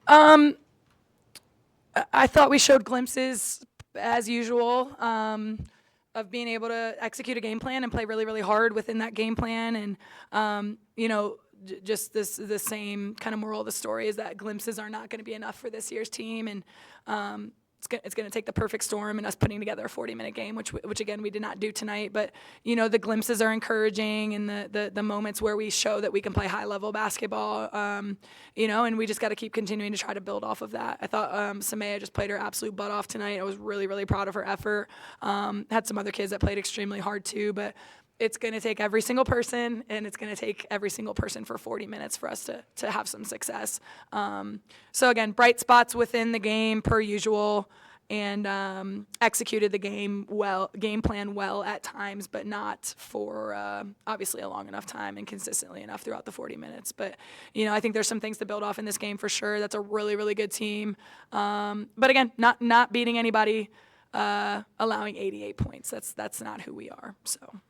Um, I thought we showed glimpses, as usual, of being able to execute a game plan and play really, really hard within that game plan. And, just the same kind of moral of the story is that glimpses are not going to be enough for this year's team. And it's going to take the perfect storm and us putting together a 40-minute game, which again, we did not do tonight. But, the glimpses are encouraging, and the moments where we show that we can play high-level basketball, and we just got to keep continuing to try to build off of that. I thought Sumayah just played her absolute butt off tonight. I was really, really proud of her effort. Had some other kids that played extremely hard too, but it's going to take every single person, and it's going to take every single person for 40 minutes for us to have some success. So again, bright spots within the game per usual, and executed the game plan well at times, but not for obviously a long enough time and consistently enough throughout the 40 minutes. But I think there's some things to build off in this game for sure. That's a really, really good team. But again, not beating anybody, allowing 88 points. That's not who we are. So.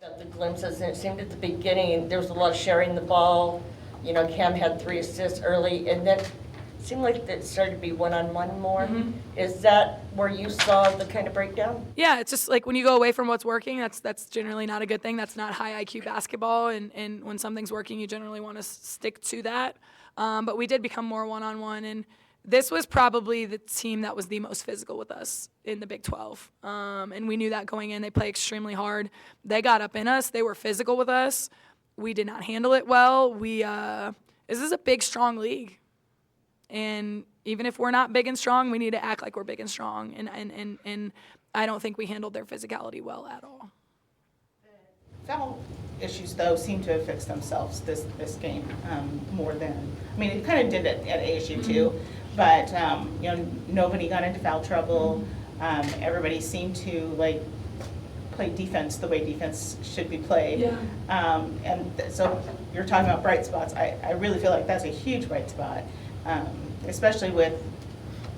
About the glimpses, and it seemed at the beginning there was a lot of sharing the ball. Cam had 3 assists early, and then it seemed like it started to be one-on-one more. Mm-hmm. Is that where you saw the kind of breakdown? Yeah, it's just like when you go away from what's working, that's generally not a good thing. That's not high IQ basketball, and when something's working, you generally want to stick to that. But we did become more one-on-one, and this was probably the team that was the most physical with us in the Big 12. And we knew that going in. They play extremely hard. They got up in us. They were physical with us. We did not handle it well. This is a big, strong league. And even if we're not big and strong, we need to act like we're big and strong. And I don't think we handled their physicality well at all. Foul issues, though, seem to have fixed themselves this game more than, it kind of did it at ASU too. Mm-hmm. But, nobody got into foul trouble. Everybody seemed to, play defense the way defense should be played. Yeah. So you're talking about bright spots. I really feel like that's a huge bright spot, especially with,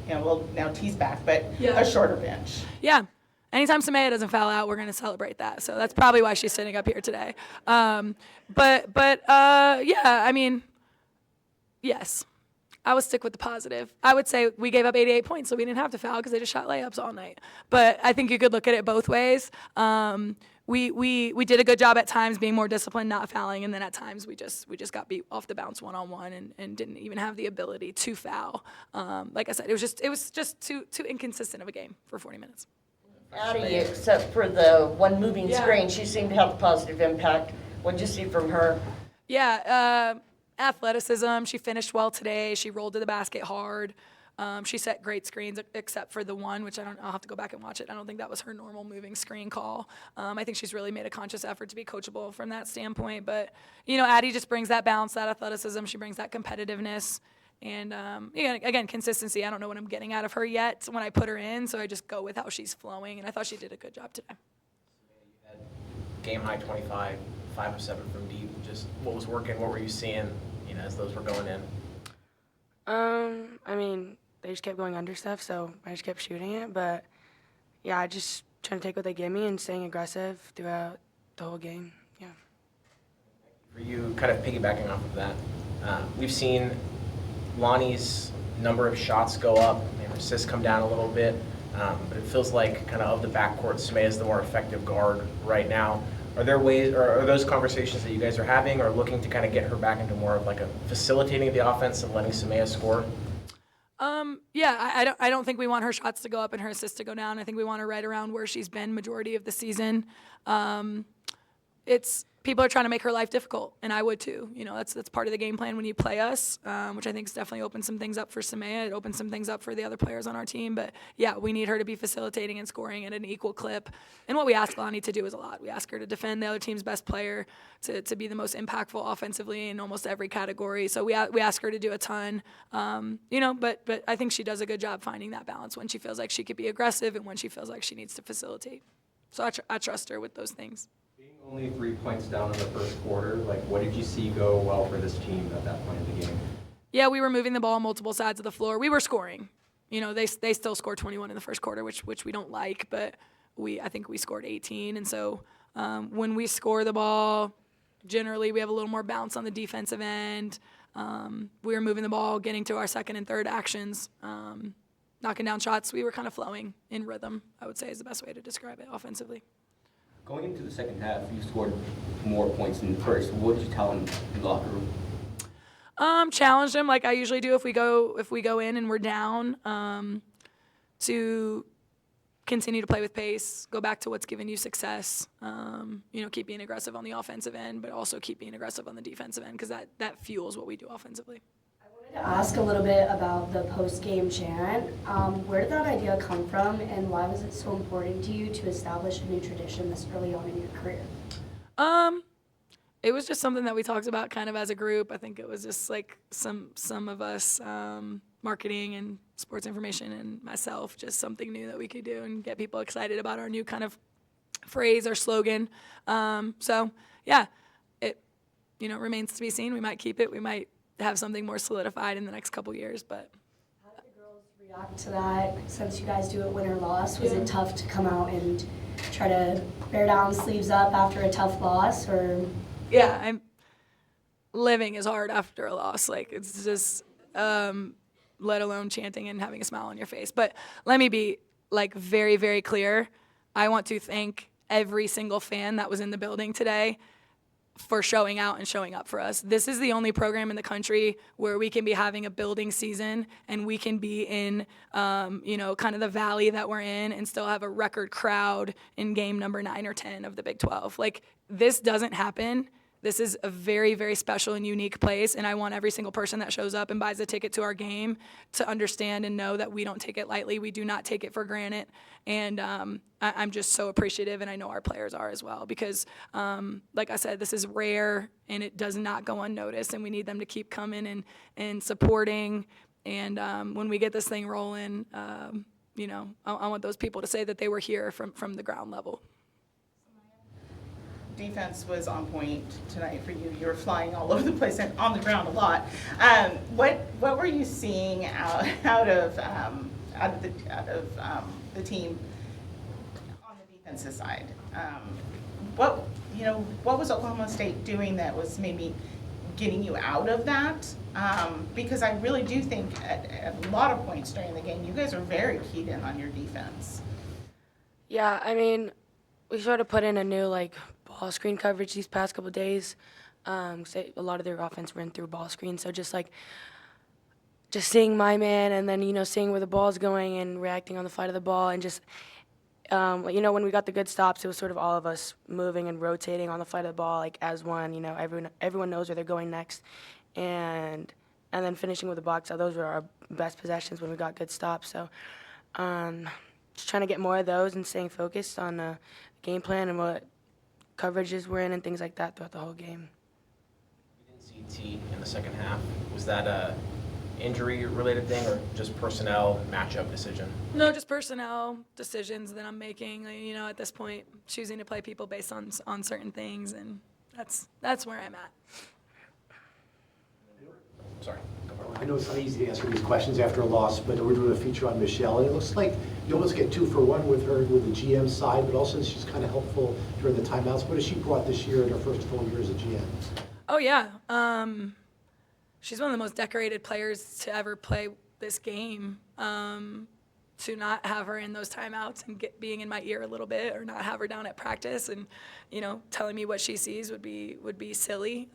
now T's back, but yeah, a shorter bench. Yeah. Anytime Sumayah doesn't foul out, we're going to celebrate that. So that's probably why she's sitting up here today. Yes. I would stick with the positive. I would say we gave up 88 points, so we didn't have to foul because they just shot layups all night. But I think you could look at it both ways. We did a good job at times being more disciplined, not fouling, and then at times we just got beat off the bounce one-on-one and didn't even have the ability to foul. Like I said, it was just too inconsistent of a game for 40 minutes. Addie, except for the one moving screen, she seemed to have a positive impact. What did you see from her? Yeah, athleticism. She finished well today. She rolled to the basket hard. She set great screens except for the one, which I'll have to go back and watch it. I don't think that was her normal moving screen call. I think she's really made a conscious effort to be coachable from that standpoint. But, Addie just brings that balance, that athleticism. She brings that competitiveness. And, again, consistency. I don't know what I'm getting out of her yet when I put her in, so I just go with how she's flowing. And I thought she did a good job today. You had game high 25, 5 of 7 from deep. Just what was working? What were you seeing, as those were going in? They just kept going under stuff, so I just kept shooting it. But, yeah, I just trying to take what they give me and staying aggressive throughout the whole game. Yeah. For you, kind of piggybacking off of that, we've seen Lonnie's number of shots go up, and her assists come down a little bit, but it feels like kind of the backcourt, Sumayah is the more effective guard right now. Are there ways, or are those conversations that you guys are having or looking to kind of get her back into more of like a facilitating the offense and letting Sumayah score? I don't think we want her shots to go up and her assists to go down. I think we want her right around where she's been majority of the season. People are trying to make her life difficult, and I would too. That's part of the game plan when you play us, which I think has definitely opened some things up for Sumayah. It opened some things up for the other players on our team. But, yeah, we need her to be facilitating and scoring at an equal clip. And what we ask Lonnie to do is a lot. We ask her to defend the other team's best player, to be the most impactful offensively in almost every category. So we ask her to do a ton. But I think she does a good job finding that balance when she feels like she could be aggressive and when she feels like she needs to facilitate. So I trust her with those things. Only 3 points down in the first quarter. What did you see go well for this team at that point in the game? Yeah, we were moving the ball on multiple sides of the floor. We were scoring. They still scored 21 in the first quarter, which we don't like, but I think we scored 18. And so when we score the ball, generally we have a little more bounce on the defensive end. we were moving the ball, getting to our second and third actions, knocking down shots. We were kind of flowing in rhythm, I would say is the best way to describe it offensively. Going into the second half, you scored more points than the first. What did you tell him in the locker room? Challenged him like I usually do if we go in and we're down, to continue to play with pace, go back to what's given you success. Keep being aggressive on the offensive end, but also keep being aggressive on the defensive end because that fuels what we do offensively. I wanted to ask a little bit about the post-game chant. Where did that idea come from, and why was it so important to you to establish a new tradition this early on in your career? It was just something that we talked about kind of as a group. I think it was just like some of us, marketing and sports information and myself, just something new that we could do and get people excited about our new kind of phrase or slogan. It remains to be seen. We might keep it. We might have something more solidified in the next couple years. But How did the girls react to that since you guys do it win or loss? Was it tough to come out and try to bear down, sleeves up after a tough loss, or? Yeah, living is hard after a loss. Like it's just, let alone chanting and having a smile on your face. But let me be like very, very clear. I want to thank every single fan that was in the building today for showing out and showing up for us. This is the only program in the country where we can be having a building season and we can be in, kind of the valley that we're in and still have a record crowd in game number 9 or 10 of the Big 12. Like, this doesn't happen. This is a very, very special and unique place, and I want every single person that shows up and buys a ticket to our game to understand and know that we don't take it lightly. We do not take it for granted, and I'm just so appreciative, and I know our players are as well because, like I said, this is rare, and it does not go unnoticed, and we need them to keep coming and supporting, and when we get this thing rolling, I want those people to say that they were here from the ground level. Defense was on point tonight for you. You were flying all over the place and on the ground a lot. What were you seeing out of the team on the defensive side? What was Oklahoma State doing that was maybe getting you out of that? Because I really do think at a lot of points during the game, you guys are very keyed in on your defense. Yeah, I mean, we sort of put in a new ball screen coverage these past couple of days. A lot of their offense ran through ball screen, so just seeing my man and then seeing where the ball's going and reacting on the flight of the ball and just when we got the good stops, it was sort of all of us moving and rotating on the flight of the ball as one. Everyone knows where they're going next, and then finishing with the box out. Those were our best possessions when we got good stops. So just trying to get more of those and staying focused on the game plan and what coverages we're in and things like that throughout the whole game. We didn't see T in the second half. Was that a injury-related thing or just personnel matchup decision? No, just personnel decisions that I'm making. At this point, choosing to play people based on certain things, and that's where I'm at. Sorry. I know it's not easy to answer these questions after a loss, but we're doing a feature on Michelle, and it looks like you almost get 2 for 1 with her with the GM side, but also she's kind of helpful during the timeouts. What has she brought this year in her first full year as a GM? Oh, yeah. She's one of the most decorated players to ever play this game. To not have her in those timeouts and being in my ear a little bit, or not have her down at practice and telling me what she sees would be silly.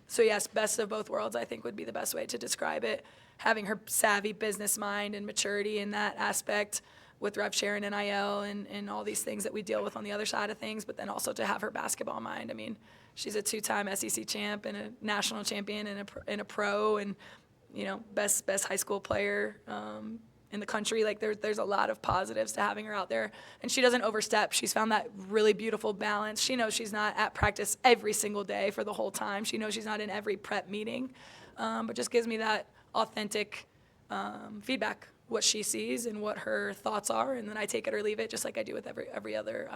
So yes, best of both worlds I think would be the best way to describe it. Having her savvy business mind and maturity in that aspect with rev share and NIL and all these things that we deal with on the other side of things, but then also to have her basketball mind. I mean, she's a 2-time SEC champ and a national champion and a pro and best high school player in the country. There's a lot of positives to having her out there, and she doesn't overstep. She's found that really beautiful balance. She knows she's not at practice every single day for the whole time. She knows she's not in every prep meeting, but just gives me that authentic feedback, what she sees and what her thoughts are, and then I take it or leave it, just like I do with every other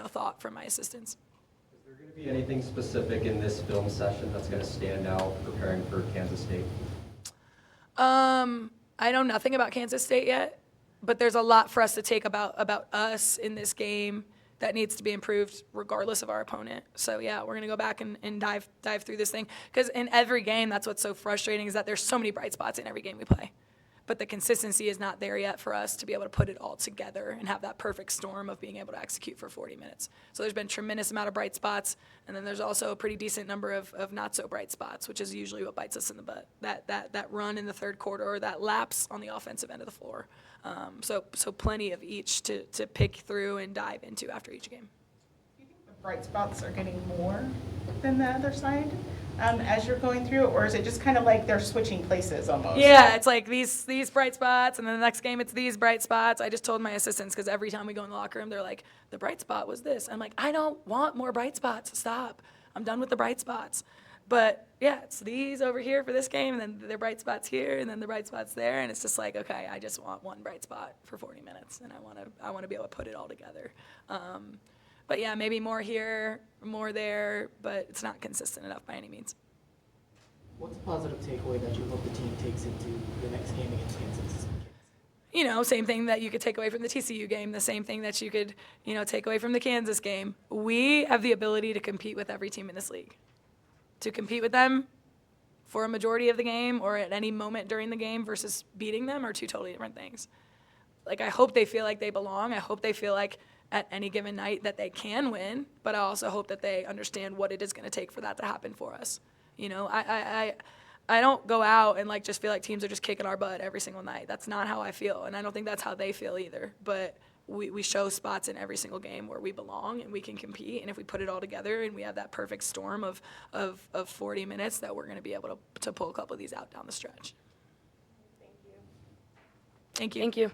thought from my assistants. Is there going to be anything specific in this film session that's going to stand out preparing for Kansas State? I know nothing about Kansas State yet, but there's a lot for us to take about us in this game that needs to be improved regardless of our opponent. So yeah, we're gonna go back and dive through this thing, because in every game, that's what's so frustrating, is that there's so many bright spots in every game we play. But the consistency is not there yet for us to be able to put it all together and have that perfect storm of being able to execute for 40 minutes. So there's been a tremendous amount of bright spots, and then there's also a pretty decent number of not so bright spots, which is usually what bites us in the butt. That run in the third quarter, or that lapse on the offensive end of the floor. So plenty of each to pick through and dive into after each game. Do you think the bright spots are getting more than the other side as you're going through, or is it just kind of like they're switching places almost? Yeah, it's like these bright spots, and then the next game it's these bright spots. I just told my assistants, because every time we go in the locker room, they're like, the bright spot was this. I'm like, I don't want more bright spots. Stop. I'm done with the bright spots. But yeah, it's these over here for this game, and then the bright spots here, and then the bright spots there, and it's just like, okay, I just want one bright spot for 40 minutes, and I want to be able to put it all together. But yeah, maybe more here, more there, but it's not consistent enough by any means. What's a positive takeaway that you hope the team takes into the next game against Kansas? You know, same thing that you could take away from the TCU game, the same thing that you could, take away from the Kansas game. We have the ability to compete with every team in this league. To compete with them for a majority of the game or at any moment during the game versus beating them are two totally different things. Like, I hope they feel like they belong. I hope they feel like at any given night that they can win, but I also hope that they understand what it is going to take for that to happen for us. I don't go out and just feel like teams are just kicking our butt every single night. That's not how I feel, and I don't think that's how they feel either. But we show spots in every single game where we belong and we can compete, and if we put it all together and we have that perfect storm of 40 minutes, that we're going to be able to pull a couple of these out down the stretch. Thank you.